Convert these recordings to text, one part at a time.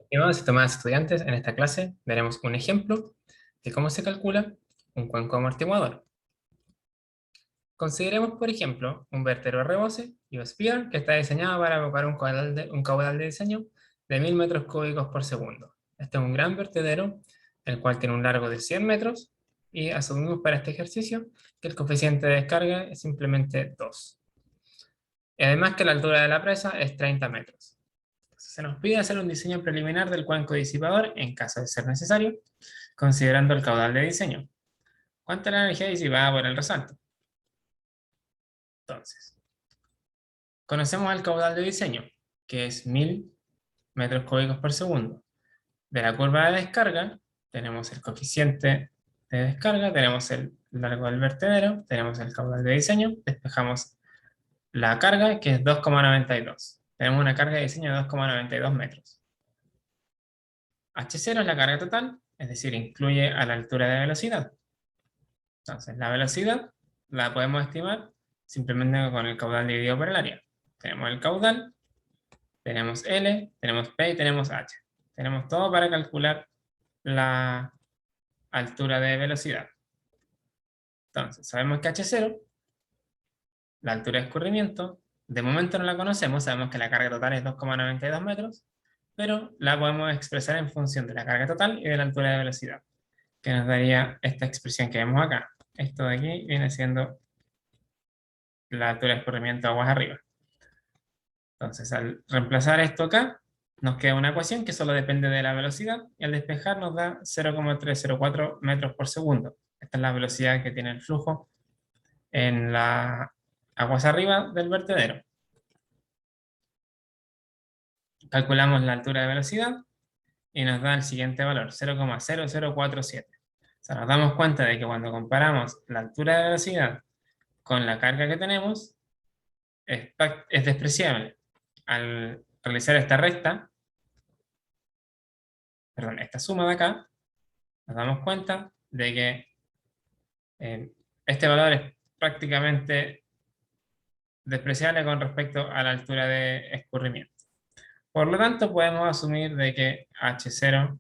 Estimados y estimadas estudiantes, en esta clase veremos un ejemplo de cómo se calcula un cuenco amortiguador. Consideremos, por ejemplo, un vertedero a rebose y Spear que está diseñado para evocar un caudal de diseño de 1000 metros cúbicos por segundo. Este es un gran vertedero, el cual tiene un largo de 100 metros y asumimos para este ejercicio que el coeficiente de descarga es simplemente 2. Y además que la altura de la presa es 30 metros. Se nos pide hacer un diseño preliminar del cuenco disipador en caso de ser necesario, considerando el caudal de diseño. ¿Cuánta es la energía disipada por el resalto? Entonces, conocemos el caudal de diseño, que es 1000 metros cúbicos por segundo. De la curva de descarga, tenemos el coeficiente de descarga, tenemos el largo del vertedero, tenemos el caudal de diseño, despejamos la carga, que es 2,92. Tenemos una carga de diseño de 2,92 metros. H0 es la carga total, es decir, incluye a la altura de velocidad. Entonces, la velocidad la podemos estimar simplemente con el caudal dividido por el área. Tenemos el caudal, tenemos L, tenemos P y tenemos H. Tenemos todo para calcular la altura de velocidad. Entonces, sabemos que H0, la altura de escurrimiento, de momento no la conocemos, sabemos que la carga total es 2,92 metros, pero la podemos expresar en función de la carga total y de la altura de velocidad, que nos daría esta expresión que vemos acá. Esto de aquí viene siendo la altura de escurrimiento aguas arriba. Entonces, al reemplazar esto acá, nos queda una ecuación que solo depende de la velocidad y al despejar nos da 0,304 metros por segundo. Esta es la velocidad que tiene el flujo en las aguas arriba del vertedero. Calculamos la altura de velocidad y nos da el siguiente valor, 0,0047. O sea, nos damos cuenta de que cuando comparamos la altura de velocidad con la carga que tenemos, es despreciable. Al realizar esta resta, perdón, esta suma de acá, nos damos cuenta de que este valor es prácticamente despreciable con respecto a la altura de escurrimiento. Por lo tanto, podemos asumir de que H0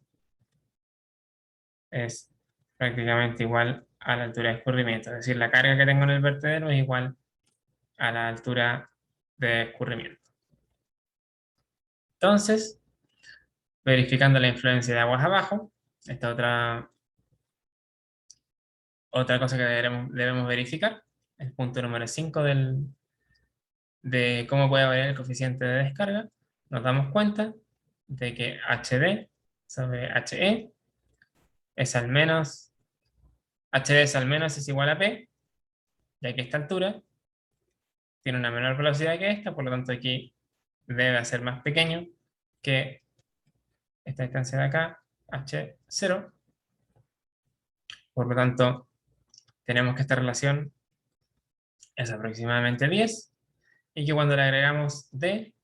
es prácticamente igual a la altura de escurrimiento, es decir, la carga que tengo en el vertedero es igual a la altura de escurrimiento. Entonces, verificando la influencia de aguas abajo, esta otra cosa que debemos verificar, el punto número 5 de cómo puede variar el coeficiente de descarga, nos damos cuenta de que HD sobre HE es al menos, HD es al menos es igual a P, ya que esta altura tiene una menor velocidad que esta, por lo tanto aquí debe ser más pequeño que esta distancia de acá, H0. Por lo tanto, tenemos que esta relación es aproximadamente 10 y que cuando le agregamos D,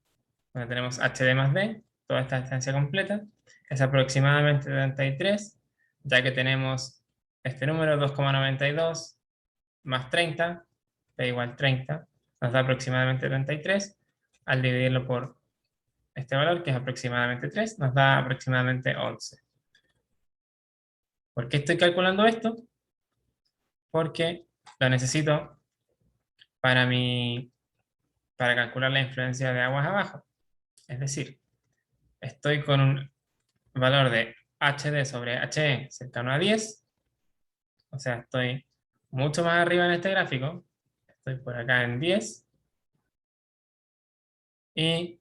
cuando tenemos HD más D, toda esta distancia completa, es aproximadamente 33, ya que tenemos este número 2,92 más 30, da igual 30, nos da aproximadamente 33, al dividirlo por este valor, que es aproximadamente 3, nos da aproximadamente 11. ¿Por qué estoy calculando esto? Porque lo necesito para, para calcular la influencia de aguas abajo. Es decir, estoy con un valor de HD sobre HE cercano a 10, o sea, estoy mucho más arriba en este gráfico, estoy por acá en 10, y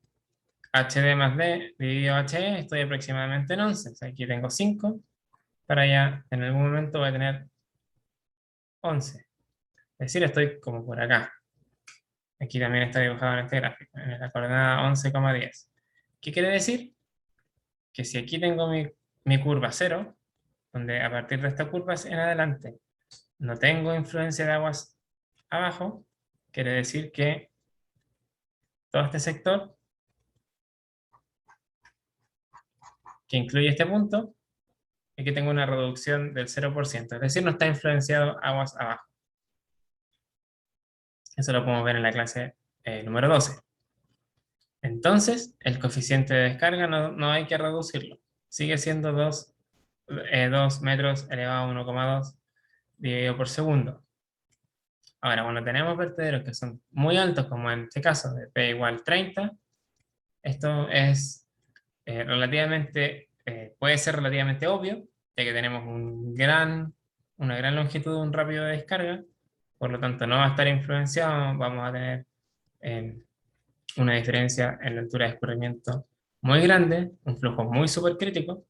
HD más D dividido HE estoy aproximadamente en 11, o sea, aquí tengo 5, para allá en algún momento voy a tener 11, es decir, estoy como por acá. Aquí también está dibujado en este gráfico, en la coordenada 11,10. ¿Qué quiere decir? Que si aquí tengo mi curva 0, donde a partir de esta curva en adelante no tengo influencia de aguas abajo, quiere decir que todo este sector que incluye este punto es que tengo una reducción del 0%, es decir, no está influenciado aguas abajo. Eso lo podemos ver en la clase número 12. Entonces, el coeficiente de descarga no hay que reducirlo. Sigue siendo 2 metros elevado a 1,2 dividido por segundo. Ahora, cuando tenemos vertederos que son muy altos, como en este caso de P igual 30, esto es puede ser relativamente obvio, ya que tenemos una gran longitud de un rápido de descarga, por lo tanto no va a estar influenciado, vamos a tener eh, una diferencia en la altura de escurrimiento muy grande, un flujo muy supercrítico,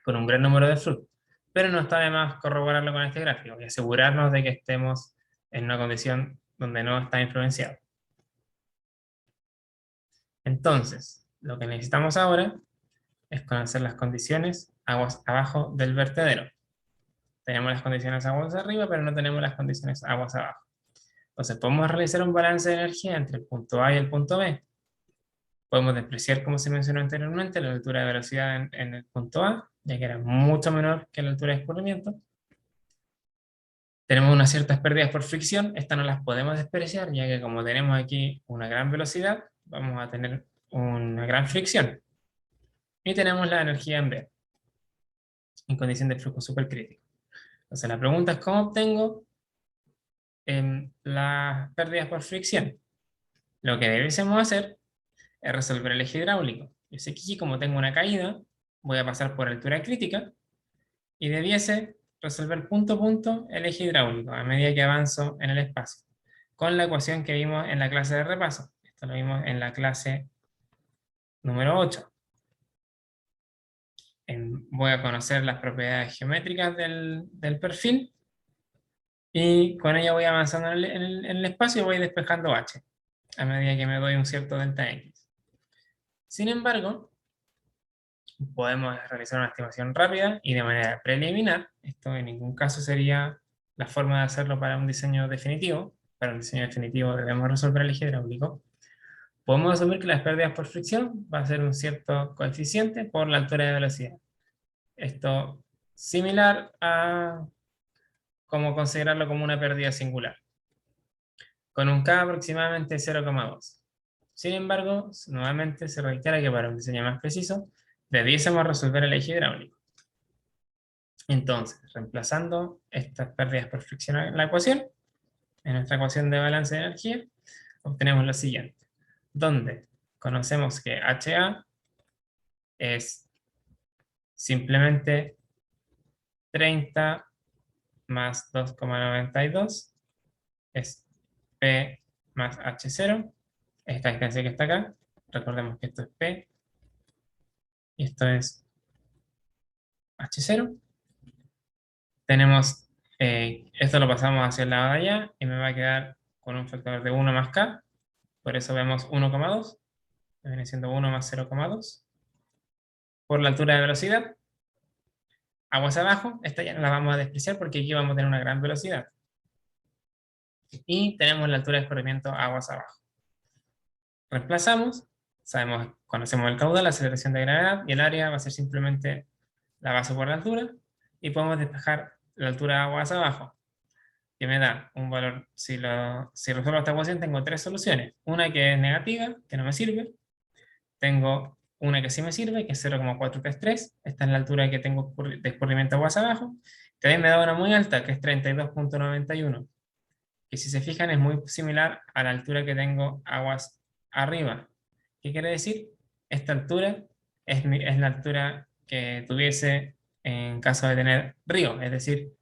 con un gran número de frutos. Pero no está de más corroborarlo con este gráfico y asegurarnos de que estemos en una condición donde no está influenciado. Entonces, lo que necesitamos ahora es conocer las condiciones aguas abajo del vertedero. Tenemos las condiciones aguas arriba, pero no tenemos las condiciones aguas abajo. Entonces, podemos realizar un balance de energía entre el punto A y el punto B. Podemos despreciar, como se mencionó anteriormente, la altura de velocidad en el punto A, ya que era mucho menor que la altura de escurrimiento. Tenemos unas ciertas pérdidas por fricción, estas no las podemos despreciar, ya que como tenemos aquí una gran velocidad, vamos a tener una gran fricción. Y tenemos la energía en B, en condición de flujo supercrítico. Entonces la pregunta es, ¿cómo obtengo las pérdidas por fricción? Lo que debiésemos hacer es resolver el eje hidráulico. Yo sé que aquí, como tengo una caída, voy a pasar por altura crítica y debiese resolver punto a punto el eje hidráulico a medida que avanzo en el espacio, con la ecuación que vimos en la clase de repaso. Esto lo vimos en la clase número 8. Voy a conocer las propiedades geométricas del perfil y con ella voy avanzando en el espacio y voy despejando h a medida que me doy un cierto delta x. Sin embargo, podemos realizar una estimación rápida y de manera preliminar. Esto en ningún caso sería la forma de hacerlo para un diseño definitivo. Para un diseño definitivo debemos resolver el eje hidráulico. Podemos asumir que las pérdidas por fricción va a ser un cierto coeficiente por la altura de velocidad. Esto similar a como considerarlo como una pérdida singular, con un K aproximadamente 0,2. Sin embargo, nuevamente se reitera que para un diseño más preciso, debiésemos resolver el eje hidráulico. Entonces, reemplazando estas pérdidas por fricción en la ecuación, en nuestra ecuación de balance de energía, obtenemos lo siguiente, donde conocemos que HA es simplemente 30 más 2,92 es P más H0, esta distancia que está acá, recordemos que esto es P y esto es H0. Tenemos, esto lo pasamos hacia el lado de allá y me va a quedar con un factor de 1 más K, por eso vemos 1,2, viene siendo 1 más 0,2. Por la altura de velocidad, aguas abajo, esta ya no la vamos a despreciar porque aquí vamos a tener una gran velocidad. Y tenemos la altura de escurrimiento aguas abajo. Reemplazamos, conocemos el caudal, la aceleración de gravedad, y el área va a ser simplemente la base por la altura, y podemos despejar la altura de aguas abajo, que me da un valor, si resuelvo esta ecuación, tengo tres soluciones. Una que es negativa, que no me sirve. Tengo una que sí me sirve, que es 0,433. Esta es la altura que tengo de escurrimiento aguas abajo. También me da una muy alta, que es 32,91. Que si se fijan es muy similar a la altura que tengo aguas arriba. ¿Qué quiere decir? Esta altura es la altura que tuviese en caso de tener río. Es decir,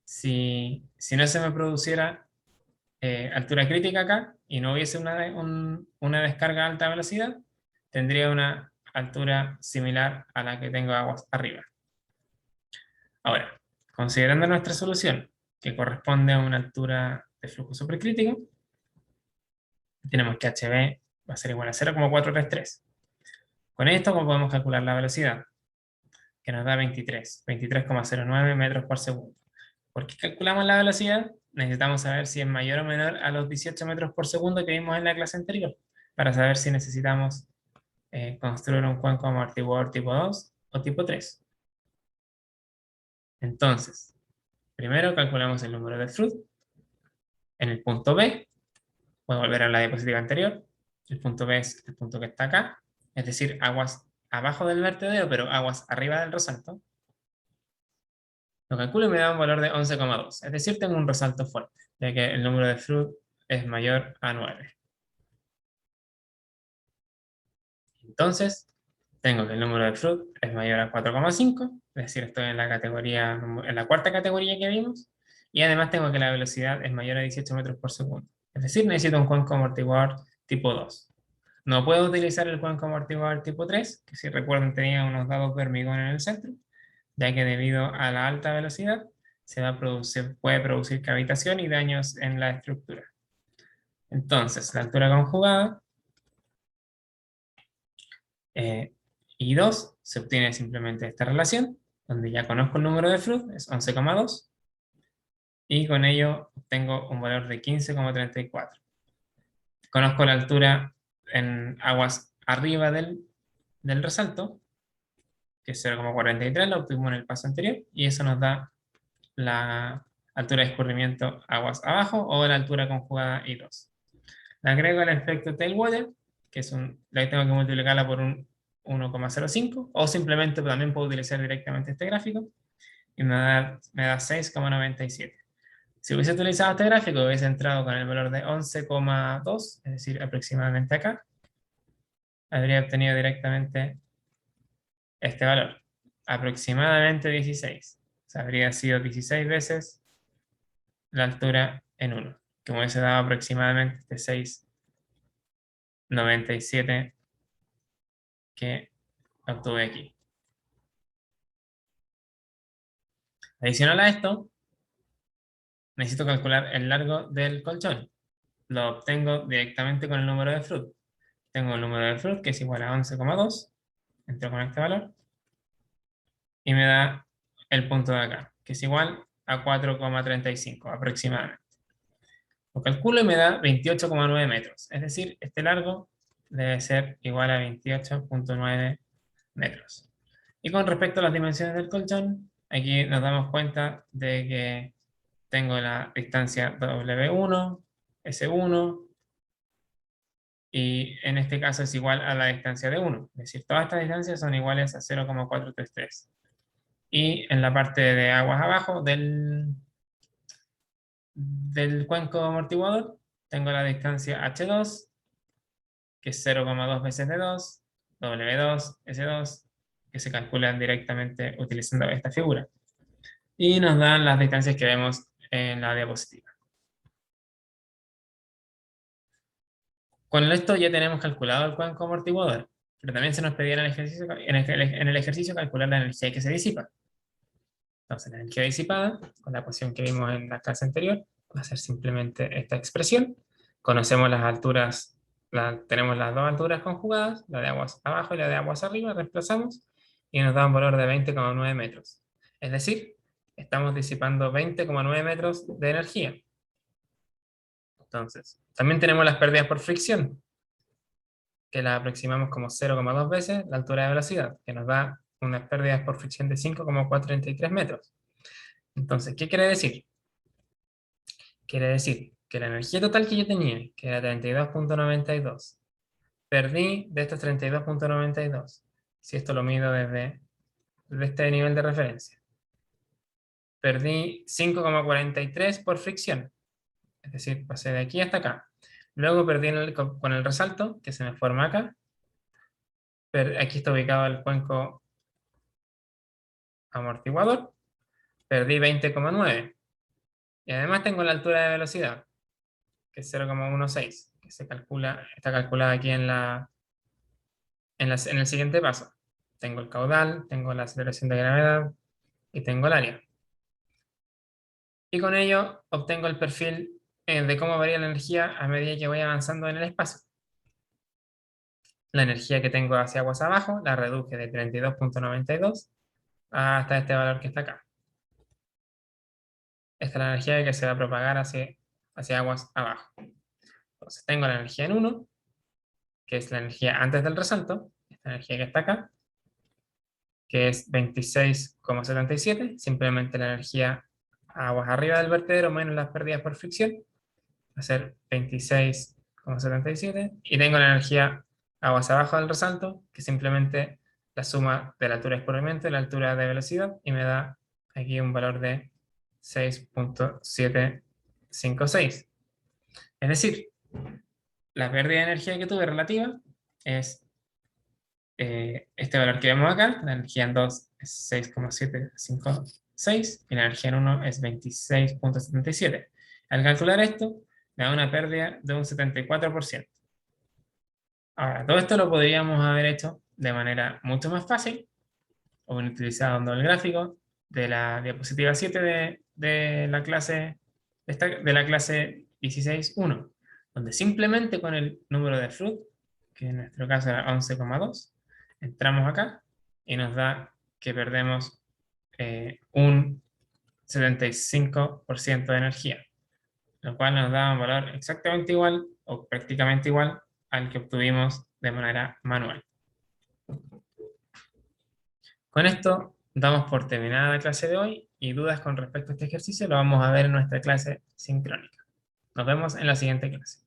si no se me produciera altura crítica acá y no hubiese una descarga a alta velocidad, tendría una altura similar a la que tengo aguas arriba. Ahora, considerando nuestra solución, que corresponde a una altura de flujo supercrítico, tenemos que HB va a ser igual a 0,433. Con esto podemos calcular la velocidad, que nos da 23,09 metros por segundo. ¿Por qué calculamos la velocidad? Necesitamos saber si es mayor o menor a los 18 metros por segundo que vimos en la clase anterior, para saber si necesitamos construir un cuenco amortiguador tipo 2 o tipo 3. Entonces, primero calculamos el número de Froude en el punto B. Voy a volver a la diapositiva anterior. El punto B es el punto que está acá, es decir, aguas abajo del vertedero, pero aguas arriba del resalto. Lo calculo y me da un valor de 11,2. Es decir, tengo un resalto fuerte, ya que el número de Froude es mayor a 9. Entonces, tengo que el número de Froude es mayor a 4,5, es decir, estoy en la cuarta categoría que vimos, y además tengo que la velocidad es mayor a 18 metros por segundo. Es decir, necesito un cuenco amortiguador tipo 2. No puedo utilizar el cuenco amortiguador tipo 3, que si recuerdan tenía unos dados de hormigón en el centro, ya que debido a la alta velocidad se puede producir cavitación y daños en la estructura. Entonces, la altura conjugada I2 se obtiene simplemente esta relación, donde ya conozco el número de Froude, es 11,2, y con ello obtengo un valor de 15,34. Conozco la altura en aguas arriba del resalto, que es 0,43, lo obtuvimos en el paso anterior, y eso nos da la altura de escurrimiento aguas abajo o la altura conjugada I2. Le agrego el efecto tailwater, que es la tengo que multiplicarla por un 1,05, o simplemente también puedo utilizar directamente este gráfico, y me da 6,97. Si hubiese utilizado este gráfico, hubiese entrado con el valor de 11,2, es decir, aproximadamente acá, habría obtenido directamente este valor, aproximadamente 16. O sea, habría sido 16 veces la altura en 1, que me hubiese dado aproximadamente este 6,97 que obtuve aquí. Adicional a esto, necesito calcular el largo del colchón. Lo obtengo directamente con el número de Froude. Tengo el número de Froude, que es igual a 11,2, entro con este valor, y me da el punto de acá, que es igual a 4,35 aproximadamente. Lo calculo y me da 28,9 metros, es decir, este largo debe ser igual a 28,9 metros. Y con respecto a las dimensiones del colchón, aquí nos damos cuenta de que tengo la distancia W1, S1, y en este caso es igual a la distancia de 1. Es decir, todas estas distancias son iguales a 0,433. Y en la parte de aguas abajo del cuenco amortiguador, tengo la distancia H2, que es 0,2 veces D2, W2, S2, que se calculan directamente utilizando esta figura. Y nos dan las distancias que vemos en la diapositiva. Con esto ya tenemos calculado el cuenco amortiguador, pero también se nos pedía en el ejercicio calcular la energía que se disipa. Entonces, la energía disipada, con la ecuación que vimos en la clase anterior, va a ser simplemente esta expresión. Conocemos las alturas, tenemos las dos alturas conjugadas, la de aguas abajo y la de aguas arriba, reemplazamos, y nos da un valor de 20,9 metros. Es decir, estamos disipando 20,9 metros de energía. Entonces, también tenemos las pérdidas por fricción, que las aproximamos como 0,2 veces la altura de velocidad, que nos da unas pérdidas por fricción de 5,433 metros. Entonces, ¿qué quiere decir? Quiere decir que la energía total que yo tenía, que era 32,92, perdí de estos 32,92, si esto lo mido desde este nivel de referencia, perdí 5,43 por fricción, es decir, pasé de aquí hasta acá. Luego perdí con el resalto, que se me forma acá. Aquí está ubicado el cuenco amortiguador. Perdí 20,9. Y además tengo la altura de velocidad, que es 0,16, que está calculada aquí en el siguiente paso. Tengo el caudal, tengo la aceleración de gravedad y tengo el área. Y con ello obtengo el perfil de cómo varía la energía a medida que voy avanzando en el espacio. La energía que tengo hacia aguas abajo la reduje de 32,92 hasta este valor que está acá. Esta es la energía que se va a propagar hacia aguas abajo. Entonces tengo la energía en 1, que es la energía antes del resalto, esta energía que está acá, que es 26,77, simplemente la energía a aguas arriba del vertedero menos las pérdidas por fricción, va a ser 26,77 6,77, y tengo la energía aguas abajo del resalto, que simplemente la suma de la altura de escurrimiento y la altura de velocidad, y me da aquí un valor de 6,756. Es decir, la pérdida de energía que tuve relativa es este valor que vemos acá. La energía en 2 es 6,756 y la energía en 1 es 26,77. Al calcular esto, me da una pérdida de un 74%. Ahora, todo esto lo podríamos haber hecho de manera mucho más fácil, o utilizando el gráfico de la diapositiva 7 de la clase, de la clase 16.1, donde simplemente con el número de Flood, que en nuestro caso era 11,2, entramos acá y nos da que perdemos un 75% de energía, lo cual nos da un valor exactamente igual o prácticamente igual al que obtuvimos de manera manual. Con esto damos por terminada la clase de hoy, y dudas con respecto a este ejercicio lo vamos a ver en nuestra clase sincrónica. Nos vemos en la siguiente clase.